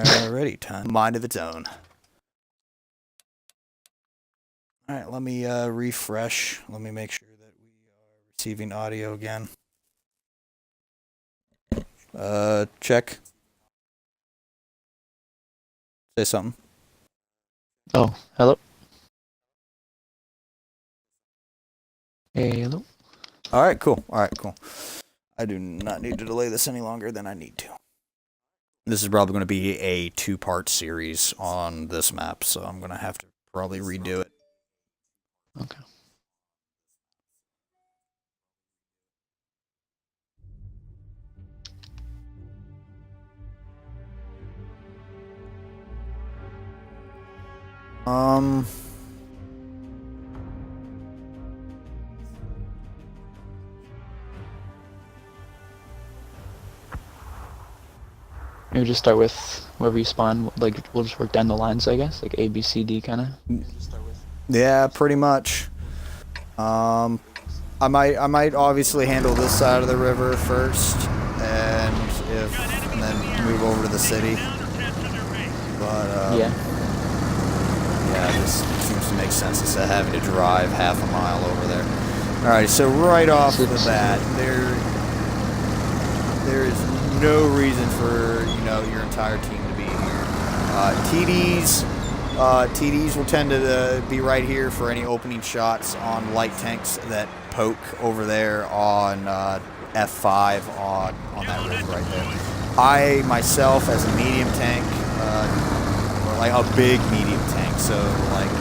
Alrighty, time. Mind of its own. Alright, let me refresh. Let me make sure that we are receiving audio again. Check. Say something. Oh, hello. Hey, hello. Alright, cool. I do not need to delay this any longer than I need to. This is probably going to be a 2-part series on this map, so I'm going to have to probably redo it. Okay. Maybe just start with wherever you spawn. Like, we'll just work down the lines, I guess, like A, B, C, D, kind of. Yeah, pretty much. I might obviously handle this side of the river first, and then move over to the city. But yeah, this seems to make sense instead of having to drive half a mile over there. All right, so right off the bat, there is no reason for your entire team to be here. TDs will tend to be right here for any opening shots on light tanks that poke over there on F5 on that ridge right there. I myself, as a medium tank, or like a big medium tank, so like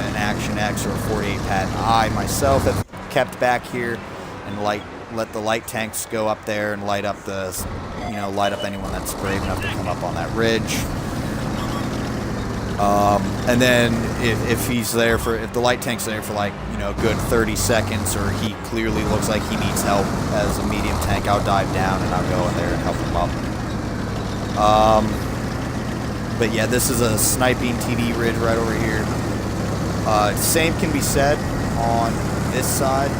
an Action X or a 48 Pat, I myself have kept back here and let the light tanks go up there and light up anyone that's brave enough to come up on that ridge. And then if the light tank's there for like a good 30 seconds, or he clearly looks like he needs help as a medium tank, I'll dive down and I'll go in there and help him up. But yeah, this is a sniping TD ridge right over here. Same can be said on this side.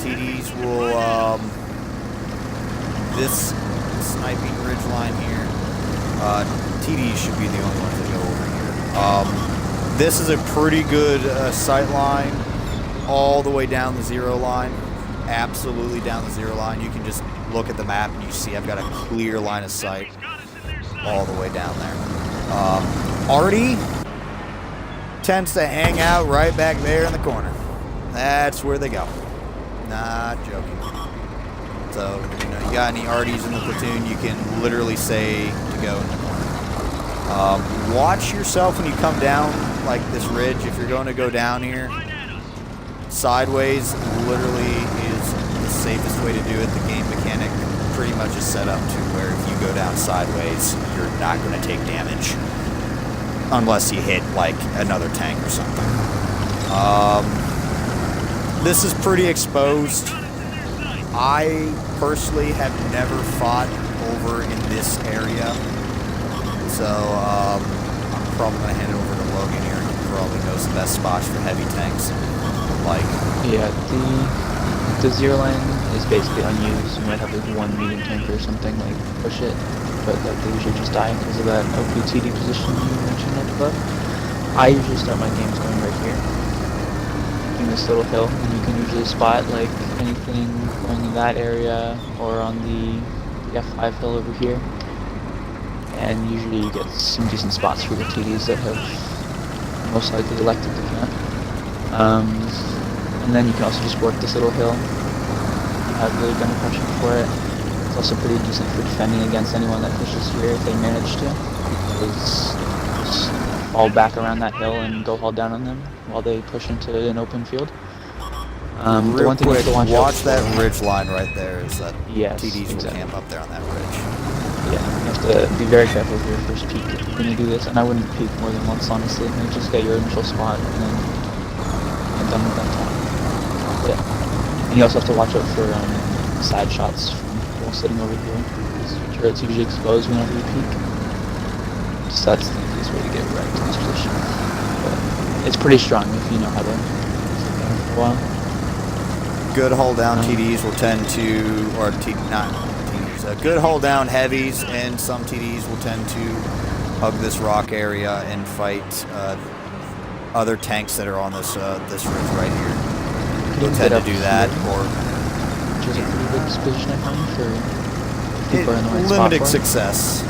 TDs will, this sniping ridge line here, TDs should be the only ones that go over here. This is a pretty good sight line all the way down the zero line. Absolutely down the zero line. You can just look at the map and you see I've got a clear line of sight all the way down there. Artie tends to hang out right back there in the corner. That's where they go. Not joking. So, you got any Arties in the platoon, you can literally say to go in the corner. Watch yourself when you come down, like this ridge. If you're going to go down here, sideways literally is the safest way to do it. The game mechanic pretty much is set up to where if you go down sideways, you're not going to take damage. Unless you hit, like, another tank or something. This is pretty exposed. I personally have never fought over in this area, so I'm probably going to hand it over to Logan here. He probably knows the best spots for heavy tanks. Yeah, the zero line is basically unused. You might have like one medium tank or something like push it, but like they usually just die because of that OPTD position you mentioned up above. I usually start my games going right here, in this little hill, and you can usually spot like anything going in that area or on the F5 hill over here. And usually you get some decent spots for the TDs that have most likely elected to camp. And then you can also just work this little hill. You have really gun oppression for it. It's also pretty decent for defending against anyone that pushes here if they manage to. Just fall back around that hill and go haul down on them while they push into an open field. The one thing you have to watch that ridge line right there is that TDs will camp up there on that ridge. Yeah, you have to be very careful with your first peek if you're going to do this, and I wouldn't peek more than once, honestly. You just get your initial spot and then get done with that time. Yeah. And you also have to watch out for side shots from people sitting over here, because your turret's usually exposed whenever you peek. So that's the easiest way to get right to this position. But it's pretty strong if you know how to sit there for a while. Good hull down TDs will tend to, or not TDs, a good hold down heavies, and some TDs will tend to hug this rock area and fight other tanks that are on this this ridge right here. They'll tend to do that, or which is a pretty good position I find for people in the right spot limited for it. success.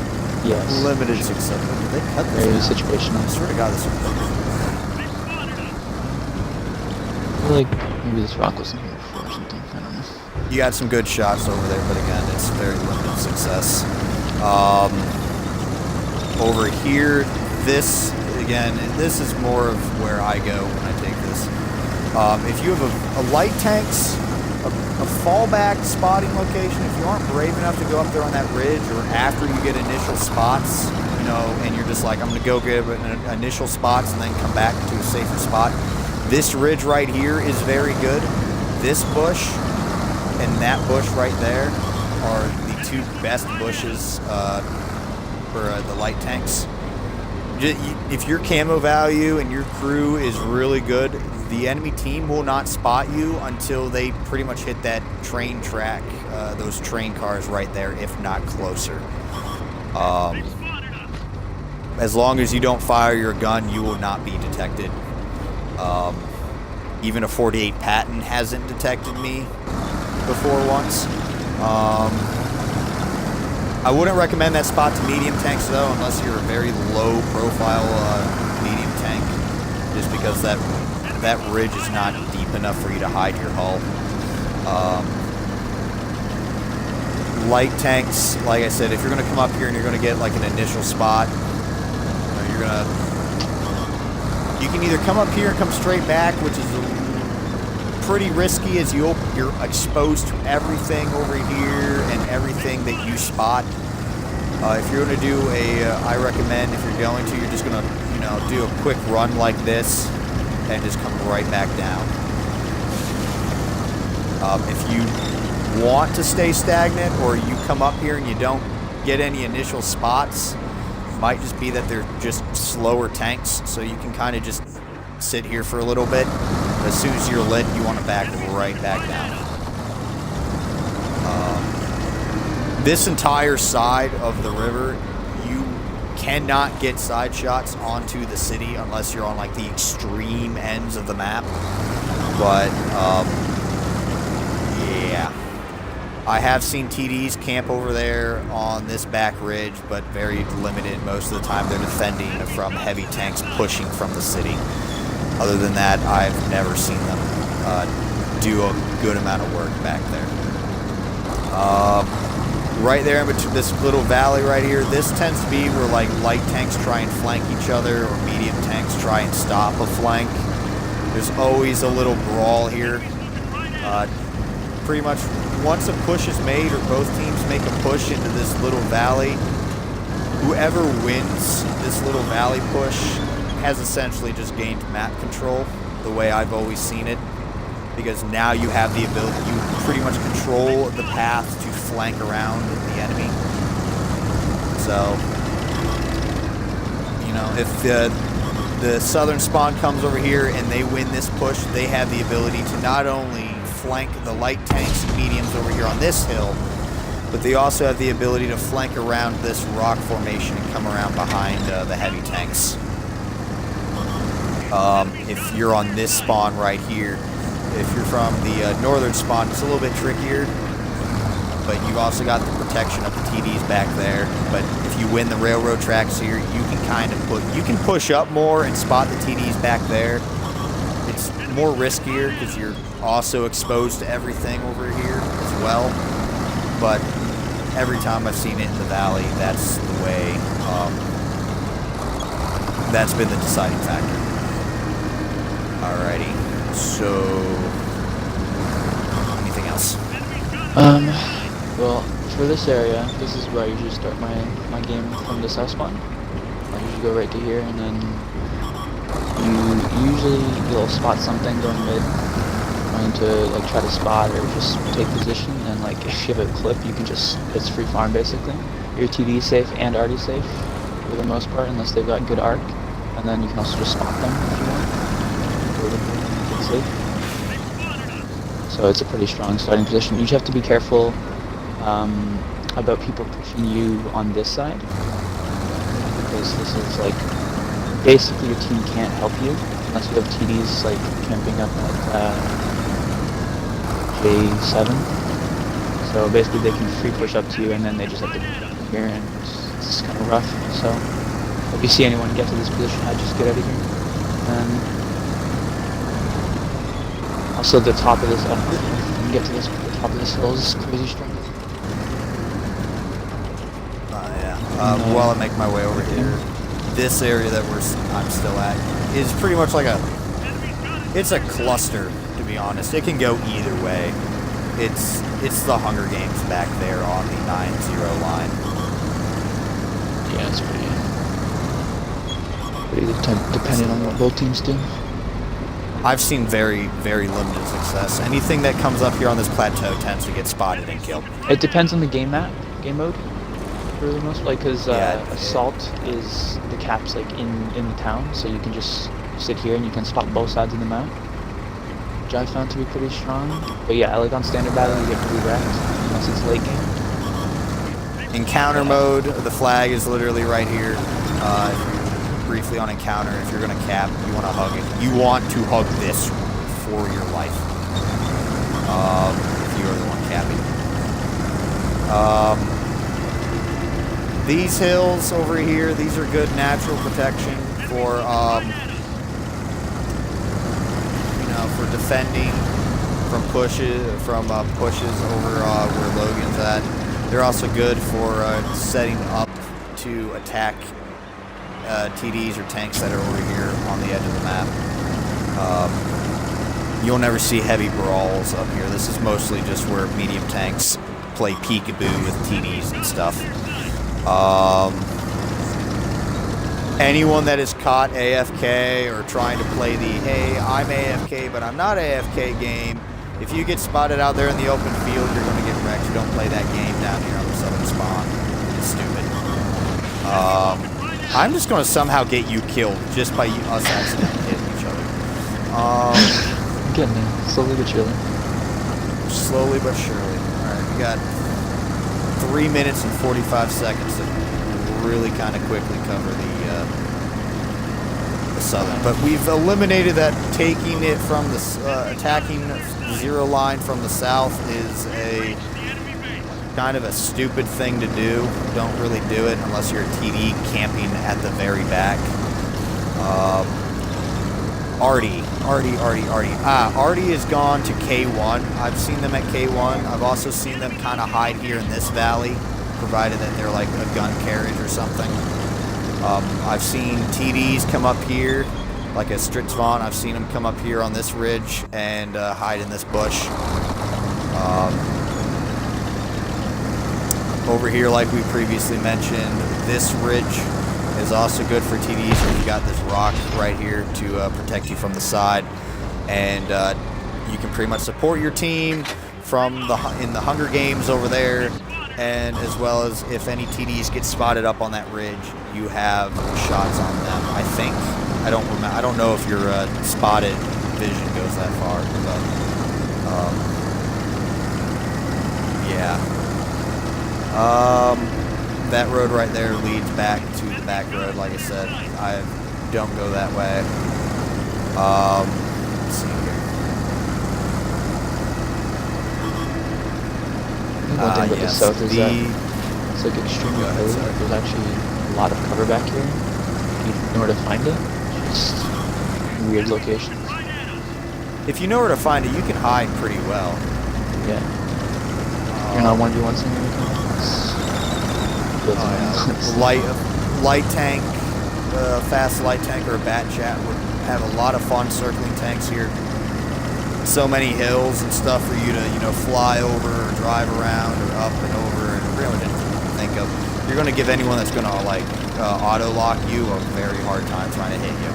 Yes. Limited success. Did they cut this Very down? situational. I swear to God, this was I feel like maybe this rock wasn't here before or something. I don't know. You got some good shots over there, but again, it's very limited success. Over here, this, again, this is more of where I go when I take this. If you have a light tanks, a fallback spotting location, if you aren't brave enough to go up there on that ridge, or after you get initial spots, you know, and you're just like, I'm going to go get initial spots and then come back to a safer spot, this ridge right here is very good. This bush and that bush right there are the two best bushes for the light tanks. If your camo value and your crew is really good, the enemy team will not spot you until they pretty much hit that train track, those train cars right there, if not closer. As long as you don't fire your gun, you will not be detected. Even a 48 Patton hasn't detected me before once. I wouldn't recommend that spot to medium tanks though, unless you're a very low profile medium tank, just because that ridge is not deep enough for you to hide your hull. Light tanks, like I said, if you're going to come up here and you're going to get like an initial spot, you can either come up here and come straight back, which is pretty risky as you're exposed to everything over here and everything that you spot. If you're going to do I recommend, if you're going to, you're just going to, you know, do a quick run like this and just come right back down. If you want to stay stagnant, or you come up here and you don't get any initial spots, it might just be that they're just slower tanks, so you can kind of just sit here for a little bit. As soon as you're lit, you want to back right back down. This entire side of the river, you cannot get side shots onto the city unless you're on like the extreme ends of the map. But yeah, I have seen TDs camp over there on this back ridge, but very limited. Most of the time they're defending from heavy tanks pushing from the city. Other than that, I've never seen them do a good amount of work back there. Right there in between this little valley right here, this tends to be where like light tanks try and flank each other, or medium tanks try and stop a flank. There's always a little brawl here. Pretty much once a push is made, or both teams make a push into this little valley, whoever wins this little valley push has essentially just gained map control, the way I've always seen it, because now you have the ability, you pretty much control the path to flank around the enemy. So, you know, if the southern spawn comes over here and they win this push, they have the ability to not only flank the light tanks and mediums over here on this hill, but they also have the ability to flank around this rock formation and come around behind the heavy tanks. If you're on this spawn right here, if you're from the northern spawn, it's a little bit trickier, but you've also got the protection of the TDs back there. But if you win the railroad tracks here, you can kind of push up more and spot the TDs back there. It's more riskier because you're also exposed to everything over here as well. But every time I've seen it in the valley, that's the way, that's been the deciding factor. Alrighty, so anything else? Well, for this area, this is where I usually start my game from the south spawn. I usually go right to here, and then you'll spot something going mid, trying to like try to spot or just take position, and like if you have a clip, you can just, it's free farm basically. Your TD is safe and RD safe for the most part, unless they've got good arc, and then you can also just spot them if you want. Safe. So it's a pretty strong starting position. You just have to be careful about people pushing you on this side, because this is like basically your team can't help you unless you have TDs like camping up at J7. So basically they can free push up to you and then they just have to come here, and it's kind of rough. So if you see anyone get to this position, I'd just get out of here. And also the top of this, I don't know if you can get to this, but the top of this hill is crazy strong. While I make my way over here, this area that I'm still at is pretty much like it's a cluster, to be honest. It can go either way. It's the Hunger Games back there on the 9-0 line. Yeah, it's pretty dependent on what both teams do. I've seen very, very limited success. Anything that comes up here on this plateau tends to get spotted and killed. It depends on the game mode. For the most, like, because assault is the caps like in the town, so you can just sit here and you can spot both sides of the map, which I found to be pretty strong. But yeah, like on standard battle, you get pretty wrecked unless it's late game. Encounter mode, the flag is literally right here. Briefly on encounter, if you're gonna cap, you want to hug it. You want to hug this for your life. If you are the one capping. These hills over here, these are good natural protection for, for defending from pushes over where Logan's at. They're also good for setting up to attack TDs or tanks that are over here on the edge of the map. You'll never see heavy brawls up here. This is mostly just where medium tanks play peekaboo with TDs and stuff. Anyone that is caught AFK or trying to play the hey, I'm AFK but I'm not AFK game, if you get spotted out there in the open field, you're going to get wrecked. You don't play that game down here on the southern spawn. It's stupid. I'm just going to somehow get you killed just by us accidentally hitting each other. Getting there, slowly but surely. Slowly but surely. Alright, we got 3 minutes and 45 seconds to really kind of quickly cover the southern. But we've eliminated that. Taking it from the attacking zero line from the south is a kind of a stupid thing to do. Don't really do it unless you're a TD camping at the very back. Artie is gone to K1. I've seen them at K1. I've also seen them kind of hide here in this valley, provided that they're like a gun carriage or something. I've seen TDs come up here, like a Stritzvon. I've seen them come up here on this ridge and hide in this bush. Over here, like we previously mentioned, this ridge is also good for TDs. You've got this rock right here to protect you from the side, and you can pretty much support your team from in the Hunger Games over there, and as well as if any TDs get spotted up on that ridge, you have shots on them. I think I don't know if your spotted vision goes that far, but yeah. That road right there leads back to the back road. Like I said, I don't go that way. Let's see here. One thing about the south is that it's like extremely hilly. Sorry. There's actually a lot of cover back here. You know where to find it. Just weird locations. If you know where to find it, you can hide pretty well. Yeah. You're not 1v1 something like that. Light tank, fast light tank or a bat chat would have a lot of fun circling tanks here. So many hills and stuff for you to fly over or drive around or up and over and pretty much anything you can think of. You're going to give anyone that's going to auto lock you a very hard time trying to hit you.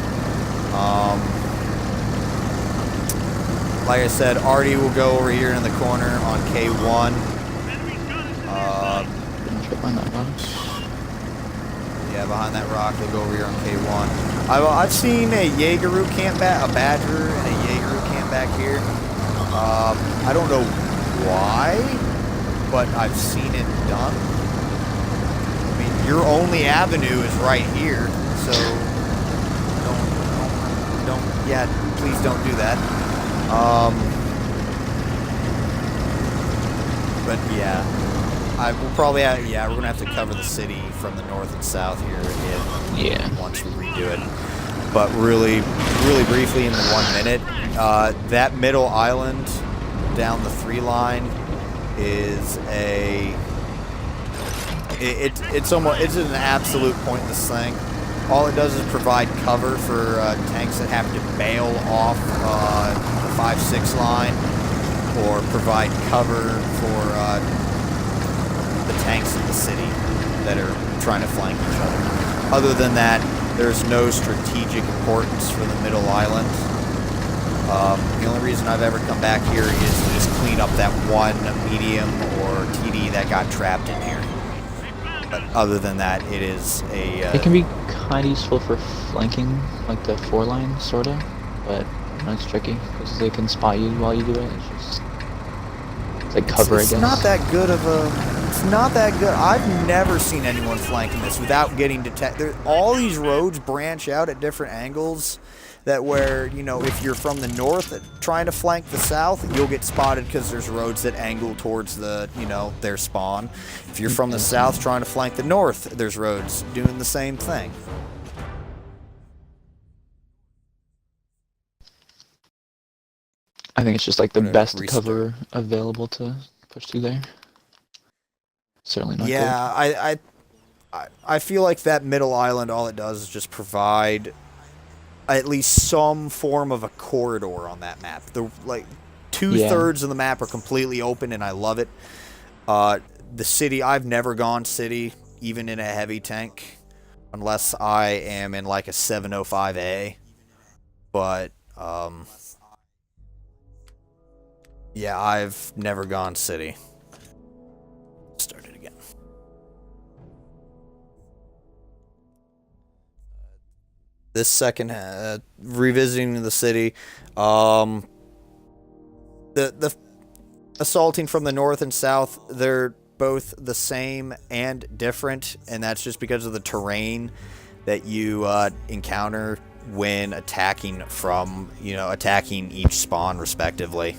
Like I said, Artie will go over here in the corner on K1. Behind that rock. Yeah, behind that rock, they'll go over here on K1. I've seen a Jaegeru camp back, a Badger and a Jaegeru camp back here. I don't know why, but I've seen it done. I mean, your only avenue is right here, so don't, yeah, please don't do that. But yeah, we'll probably have, yeah, we're gonna have to cover the city from the north and south here again. Yeah. Once we redo it. But really briefly in the 1 minute, that middle island down the 3 line is it's an absolute pointless thing. All it does is provide cover for tanks that have to bail off the 5-6 line, or provide cover for the tanks in the city that are trying to flank each other. Other than that, there's no strategic importance for the middle island. The only reason I've ever come back here is to just clean up that one medium or TD that got trapped in here. But other than that, it is a... it can be kind of useful for flanking, like the 4 line, sort of, but it's tricky, because they can spot you while you do it. It's like cover, I guess. It's not that good of a... It's not that good. I've never seen anyone flanking this without getting detected. All these roads branch out at different angles that where, you know, if you're from the north trying to flank the south, you'll get spotted because there's roads that angle towards the, you know, their spawn. If you're from the south trying to flank the north, there's roads doing the same thing. I think it's just like the best cover available to push through there. Certainly not good. Yeah, I feel like that middle island, all it does is just provide at least some form of a corridor on that map. The like 2/3 of the map are completely open, and I love it. The city, I've never gone city, even in a heavy tank, unless I am in like a 705A. But yeah, I've never gone city. Start it again. This second, revisiting the city, the assaulting from the north and south, they're both the same and different, and that's just because of the terrain that you encounter when attacking from, you know, attacking each spawn respectively.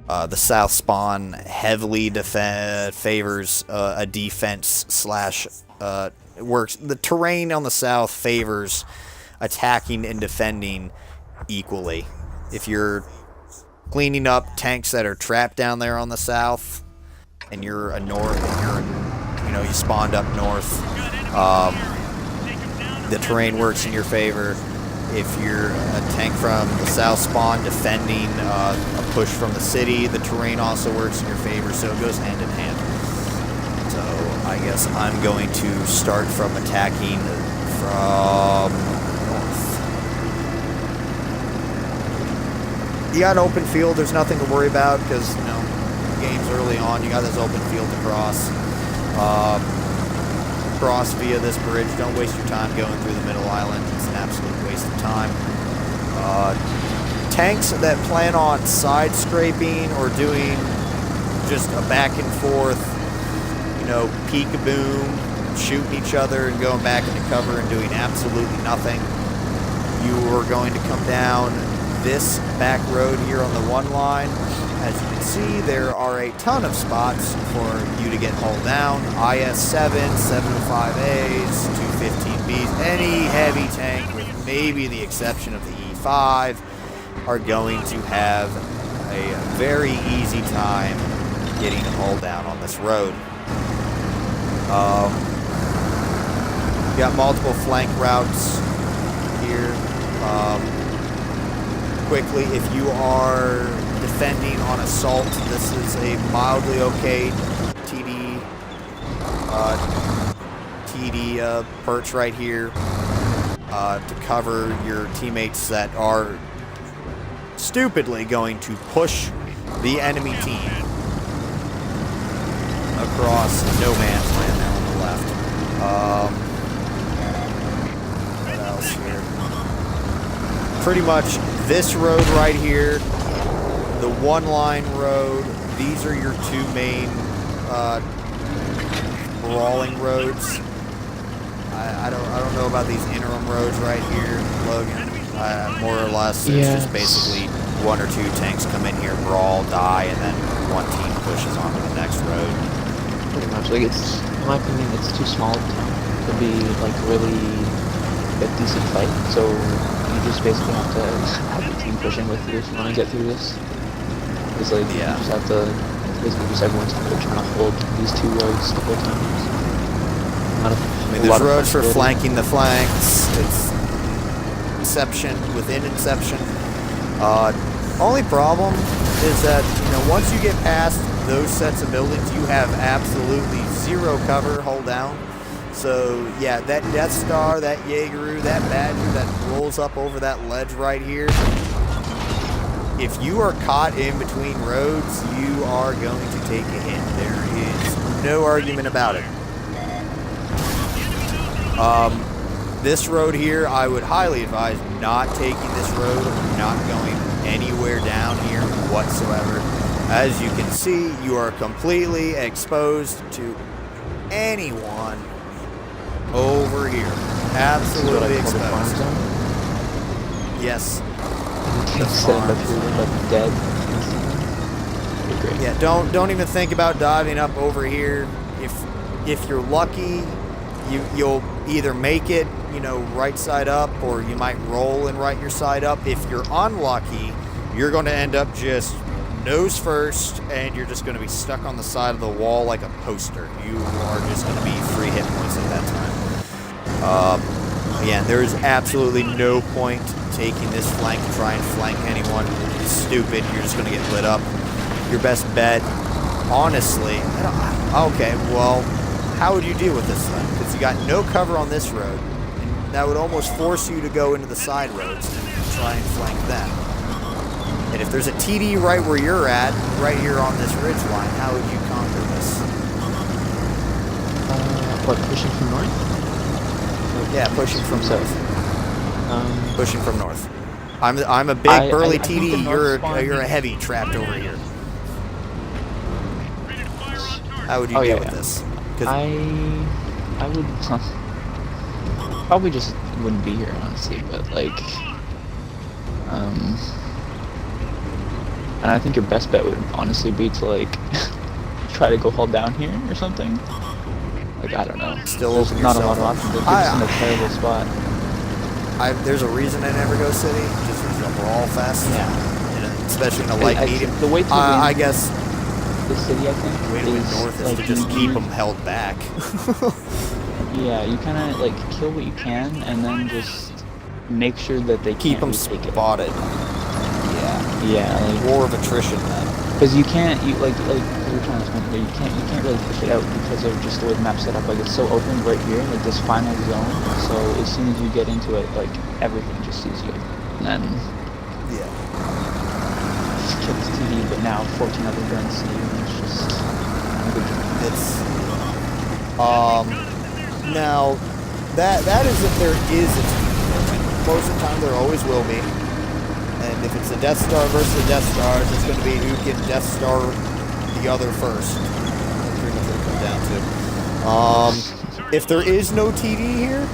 The south spawn heavily favors a defense slash works. The terrain on the south favors attacking and defending equally. If you're cleaning up tanks that are trapped down there on the south, and you're a north, and you know, you spawned up north, the terrain works in your favor. If you're a tank from the south spawn defending a push from the city, the terrain also works in your favor, so it goes hand in hand. So I guess I'm going to start from attacking from north. You got an open field, there's nothing to worry about because, you know, the game's early on, you got this open field to cross. Cross via this bridge. Don't waste your time going through the middle island. It's an absolute waste of time. Tanks that plan on side scraping or doing just a back and forth, you know, peek-a-boom, shooting each other and going back into cover and doing absolutely nothing, you are going to come down this back road here on the 1 line. As you can see, there are a ton of spots for you to get hauled down. IS-7, 705As, 215Bs, any heavy tank, with maybe the exception of the E5, are going to have a very easy time getting hauled down on this road. You got multiple flank routes here. Quickly, if you are defending on assault, this is a mildly okay TD perch right here to cover your teammates that are stupidly going to push the enemy team across no man's land there on the left. What else here? Pretty much this road right here, the 1 line road, these are your 2 main brawling roads. I don't know about these interim roads right here, Logan. More or less, it's just basically one or two tanks come in here, brawl, die, and then one team pushes on to the next road. Pretty much, like it's, in my opinion, it's too small to be like really a decent fight. So you just basically have to have the team pushing with you if you want to get through this. It's like you just have to basically just everyone's trying to hold these two roads the whole time. I mean, there's roads for flanking the flanks. It's Inception within Inception. Only problem is that, you know, once you get past those sets of buildings, you have absolutely zero cover. Hold down. So yeah, that Death Star, that Jaegeru, that Badger that rolls up over that ledge right here. If you are caught in between roads, you are going to take a hit. There is no argument about it. This road here, I would highly advise not taking this road, not going anywhere down here whatsoever. As you can see, you are completely exposed to anyone over here. Absolutely exposed. Yes. Dead. Yeah, don't even think about diving up over here. If you're lucky, you'll either make it, you know, right side up, or you might roll and right your side up. If you're unlucky, you're going to end up just nose first, and you're just going to be stuck on the side of the wall like a poster. You are just going to be 3 hit points at that time. Again, there is absolutely no point taking this flank to try and flank anyone. It's stupid. You're just going to get lit up. Your best bet, honestly, okay, well, how would you deal with this then? Because you got no cover on this road, and that would almost force you to go into the side roads and try and flank them. And if there's a TD right where you're at, right here on this ridge line, how would you conquer this? What, pushing from north? Yeah, pushing from south. Pushing from north. I'm a big burly TD. You're a heavy trapped over here. How would you deal with this? I would probably just wouldn't be here, honestly, but like and I think your best bet would honestly be to like try to go hold down here or something. Like, I don't know. Still there's open not a yourself lot of options. It's just in a terrible spot. There's a reason I never go city, just because it's a brawl fest. Yeah. Especially in a light medium. The way to I guess the city, I think, the way to win north is to just keep them held back. Yeah, you kind of like kill what you can, and then just make sure that they keep them spotted. Yeah, like war of attrition then. Because you can't, like you're trying to explain here, you can't really push it out because of just the way the map's set up. Like, it's so open right here, like this final zone. So as soon as you get into it, like everything just sees you, and then just kill this TD, but now 14 other guns see you, and it's just now that is if there is a TD. Most of the time there always will be. And if it's a Death Star versus the Death Stars, it's going to be who can Death Star the other first. That's pretty much what it comes down to. If there is no TD here,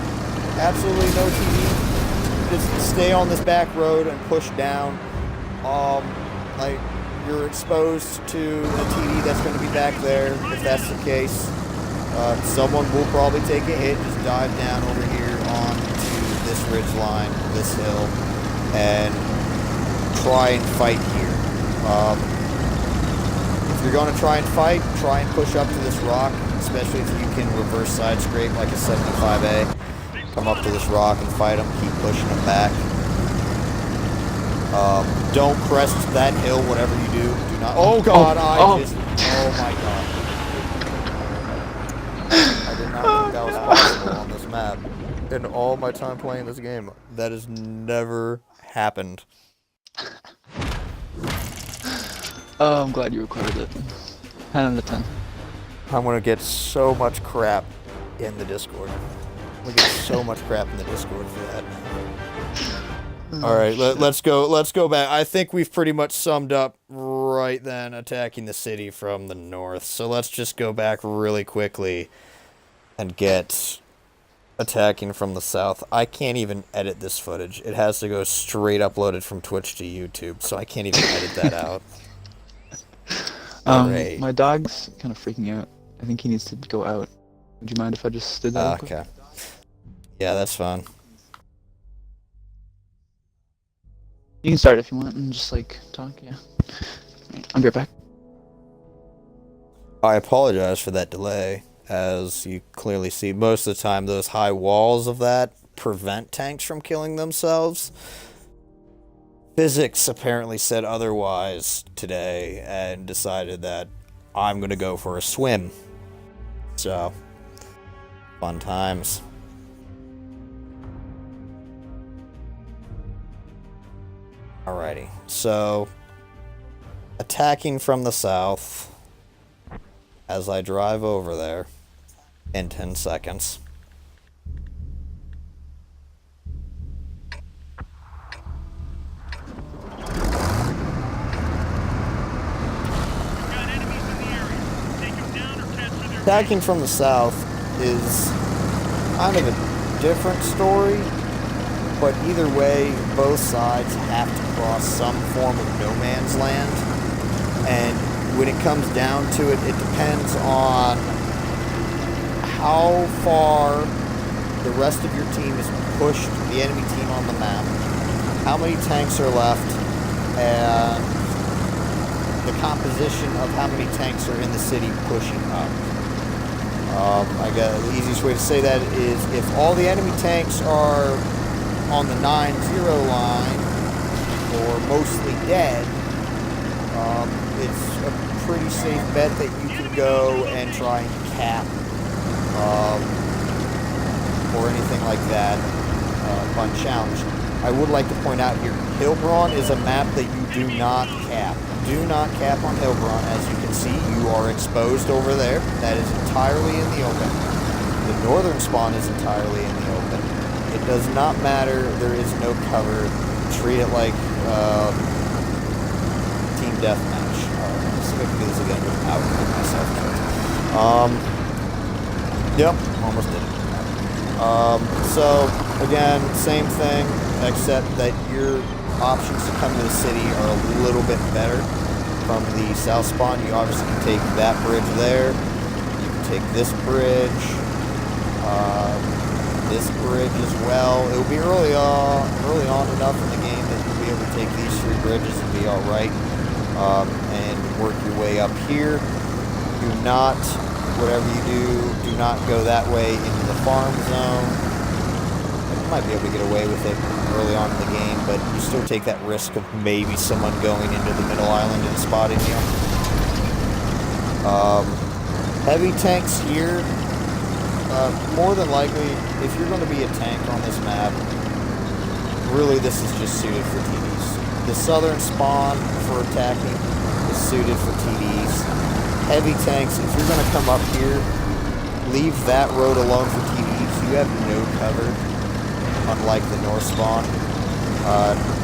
absolutely no TD, just stay on this back road and push down. Like, you're exposed to a TD that's going to be back there, if that's the case. Someone will probably take a hit, just dive down over here onto this ridge line, this hill, and try and fight here. If you're going to try and fight, try and push up to this rock, especially if you can reverse side scrape like a 75A. Come up to this rock and fight them, keep pushing them back. Don't crest that hill, whatever you do. Do not. Oh god, oh my god. I did not think that was possible on this map. In all my time playing this game, that has never happened. Oh, I'm glad you recorded it. 10 out of 10. I'm gonna get so much crap in the Discord. We get so much crap in the Discord for that. All right, let's go back. I think we've pretty much summed up right then attacking the city from the north. So let's just go back really quickly and get attacking from the south. I can't even edit this footage. It has to go straight uploaded from Twitch to YouTube, so I can't even edit that out. Great. My dog's kind of freaking out. I think he needs to go out. Would you mind if I just did that? Okay. Yeah, that's fine. You can start if you want and just like talk, yeah. Right, I'll be right back. I apologize for that delay. As you clearly see, most of the time those high walls of that prevent tanks from killing themselves. Physics apparently said otherwise today and decided that I'm going to go for a swim. So, fun times. Alrighty, so attacking from the south as I drive over there in 10 seconds. Attacking from the south is kind of a different story. But either way, both sides have to cross some form of no man's land. And when it comes down to it, it depends on how far the rest of your team has pushed the enemy team on the map, how many tanks are left, and the composition of how many tanks are in the city pushing up. I guess the easiest way to say that is if all the enemy tanks are on the 9-0 line, or mostly dead, it's a pretty safe bet that you can go and try and cap, or anything like that, unchallenged. I would like to point out here, Heilbronn is a map that you do not cap. Do not cap on Heilbronn. As you can see, you are exposed over there. That is entirely in the open. The northern spawn is entirely in the open. It does not matter. There is no cover. Treat it like team deathmatch. Let's see if I can do this again without getting myself killed. Yep, almost did it. So again, same thing, except that your options to come to the city are a little bit better. From the south spawn, you obviously can take that bridge there. You can take this bridge. This bridge as well. It'll be early on enough in the game that you'll be able to take these 3 bridges and be alright. And work your way up here. Do not, whatever you do not go that way into the farm zone. You might be able to get away with it early on in the game, but you still take that risk of maybe someone going into the middle island and spotting you. Heavy tanks here. More than likely, if you're going to be a tank on this map, really this is just suited for TDs. The southern spawn for attacking is suited for TDs. Heavy tanks, if you're going to come up here, leave that road alone for TDs. You have no cover, unlike the north spawn.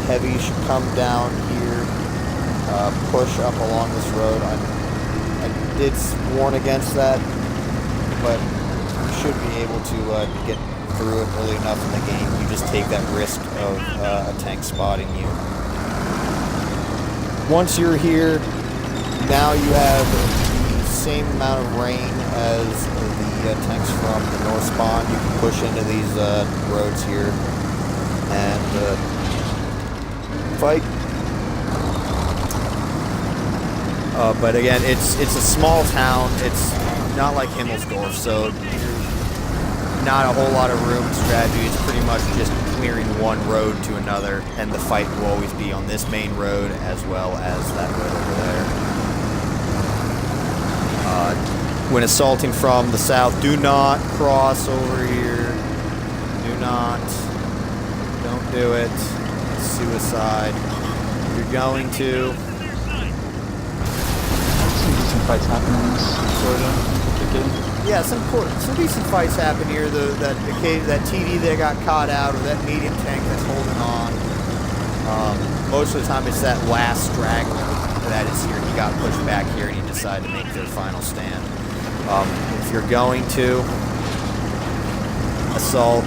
Heavy should come down here, push up along this road. I did warn against that, but should be able to get through it early enough in the game. You just take that risk of a tank spotting you. Once you're here, now you have the same amount of rain as the tanks from the north spawn. You can push into these roads here and fight. But again, it's a small town. It's not like Himmelsdorf, so not a whole lot of room and strategy. It's pretty much just clearing one road to another, and the fight will always be on this main road as well as that road over there. When assaulting from the south, do not cross over here. Do not. Don't do it. It's suicide. If you're going to. Some fights happen in this corridor. Yeah, some decent fights happen here. That TD that got caught out, or that medium tank that's holding on. Most of the time, it's that last straggler, that is here. He got pushed back here and he decided to make their final stand. If you're going to assault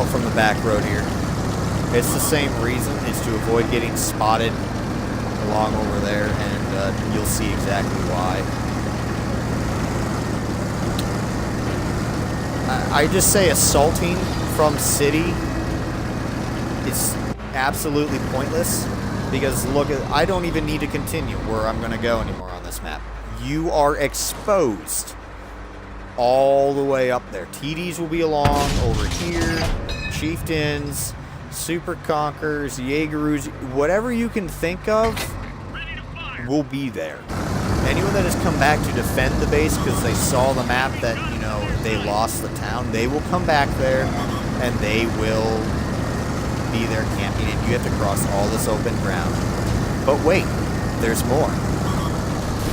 from the back road here, it's the same reason. It's to avoid getting spotted along over there, and you'll see exactly why. I just say assaulting from city is absolutely pointless, because look, I don't even need to continue where I'm going to go anymore on this map. You are exposed all the way up there. TDs will be along over here, chieftains, super conquerors, Jaegeroos, whatever you can think of will be there. Anyone that has come back to defend the base because they saw the map that, you know, they lost the town, they will come back there and they will be there camping, and you have to cross all this open ground. But wait, there's more.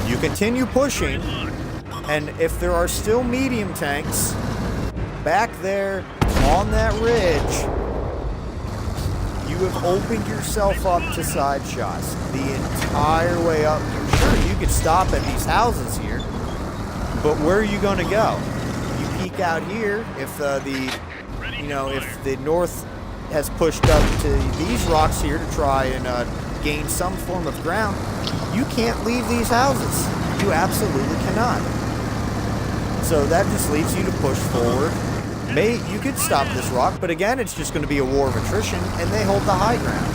You continue pushing, and if there are still medium tanks back there on that ridge, you have opened yourself up to side shots the entire way up. Sure, you could stop at these houses here, but where are you going to go? You peek out here. If if the north has pushed up to these rocks here to try and gain some form of ground, you can't leave these houses. You absolutely cannot. So that just leaves you to push forward. You could stop this rock, but again, it's just going to be a war of attrition, and they hold the high ground.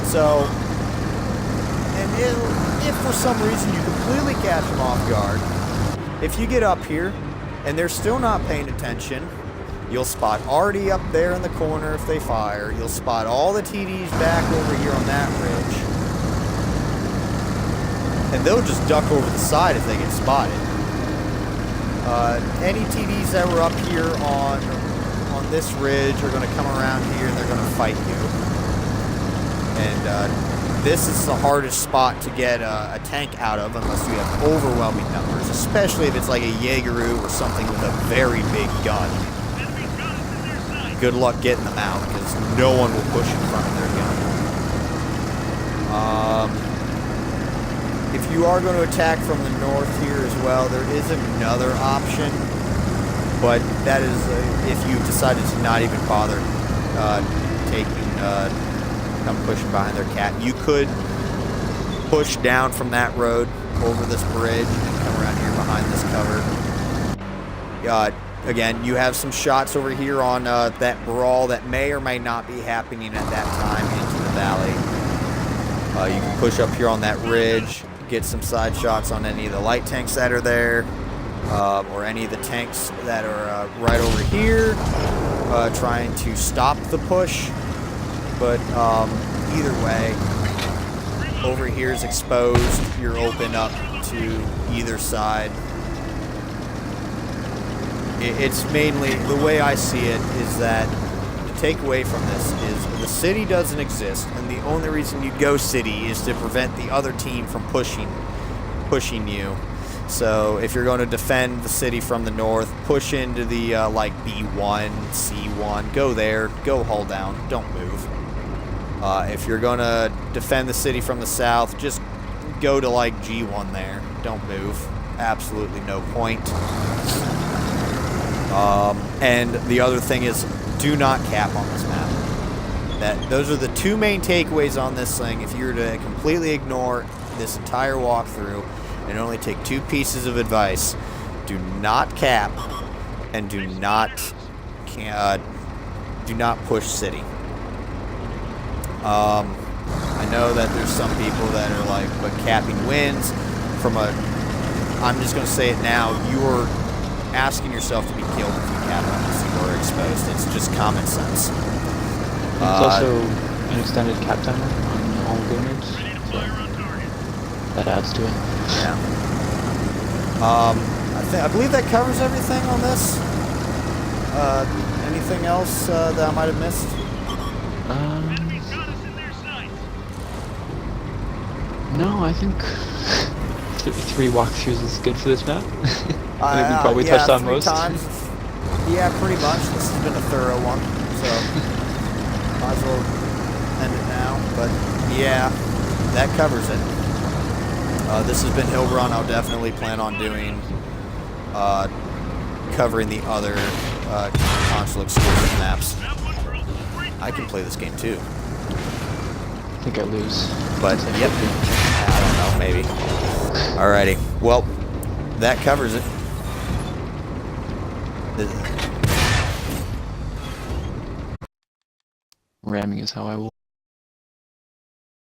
So, and if for some reason you completely catch them off guard, if you get up here and they're still not paying attention, you'll spot Artie up there in the corner if they fire. You'll spot all the TDs back over here on that ridge. And they'll just duck over the side if they get spotted. Any TDs that were up here on this ridge are going to come around here and they're going to fight you. And this is the hardest spot to get a tank out of unless you have overwhelming numbers, especially if it's like a Jaegeroo or something with a very big gun. Good luck getting them out, because no one will push in front of their gun. If you are going to attack from the north here as well, there is another option, but that is if you decided to not even bother come pushing behind their cat. You could push down from that road over this bridge and come around here behind this cover. Again, you have some shots over here on that brawl that may or may not be happening at that time into the valley. You can push up here on that ridge, get some side shots on any of the light tanks that are there, or any of the tanks that are right over here, trying to stop the push. But either way, over here is exposed. You're open up to either side. It's mainly, the way I see it is that the takeaway from this is the city doesn't exist, and the only reason you go city is to prevent the other team from pushing you. So if you're going to defend the city from the north, push into the like B1, C1, go there, go hull down, don't move. If you're going to defend the city from the south, just go to like G1 there, don't move. Absolutely no point. And the other thing is, do not cap on this map. Those are the two main takeaways on this thing. If you were to completely ignore this entire walkthrough and only take two pieces of advice, do not cap and do not push city. I know that there's some people that are like, but capping wins. I'm just going to say it now, you're asking yourself to be killed if you cap on this or exposed. It's just common sense. It's also an extended cap timer on all grenades, so that adds to it. Yeah. I believe that covers everything on this. Anything else that I might have missed? No, I think 3 walkthroughs is good for this map. I think we probably touched on most. Times. Yeah, pretty much. This has been a thorough one, so might as well end it now. But yeah, that covers it. This has been Heilbronn. I'll definitely plan on doing covering the other console exclusive maps. I can play this game too. I think I lose. But yep, I don't know, maybe. Alrighty, well, that covers it. Ramming is how I will.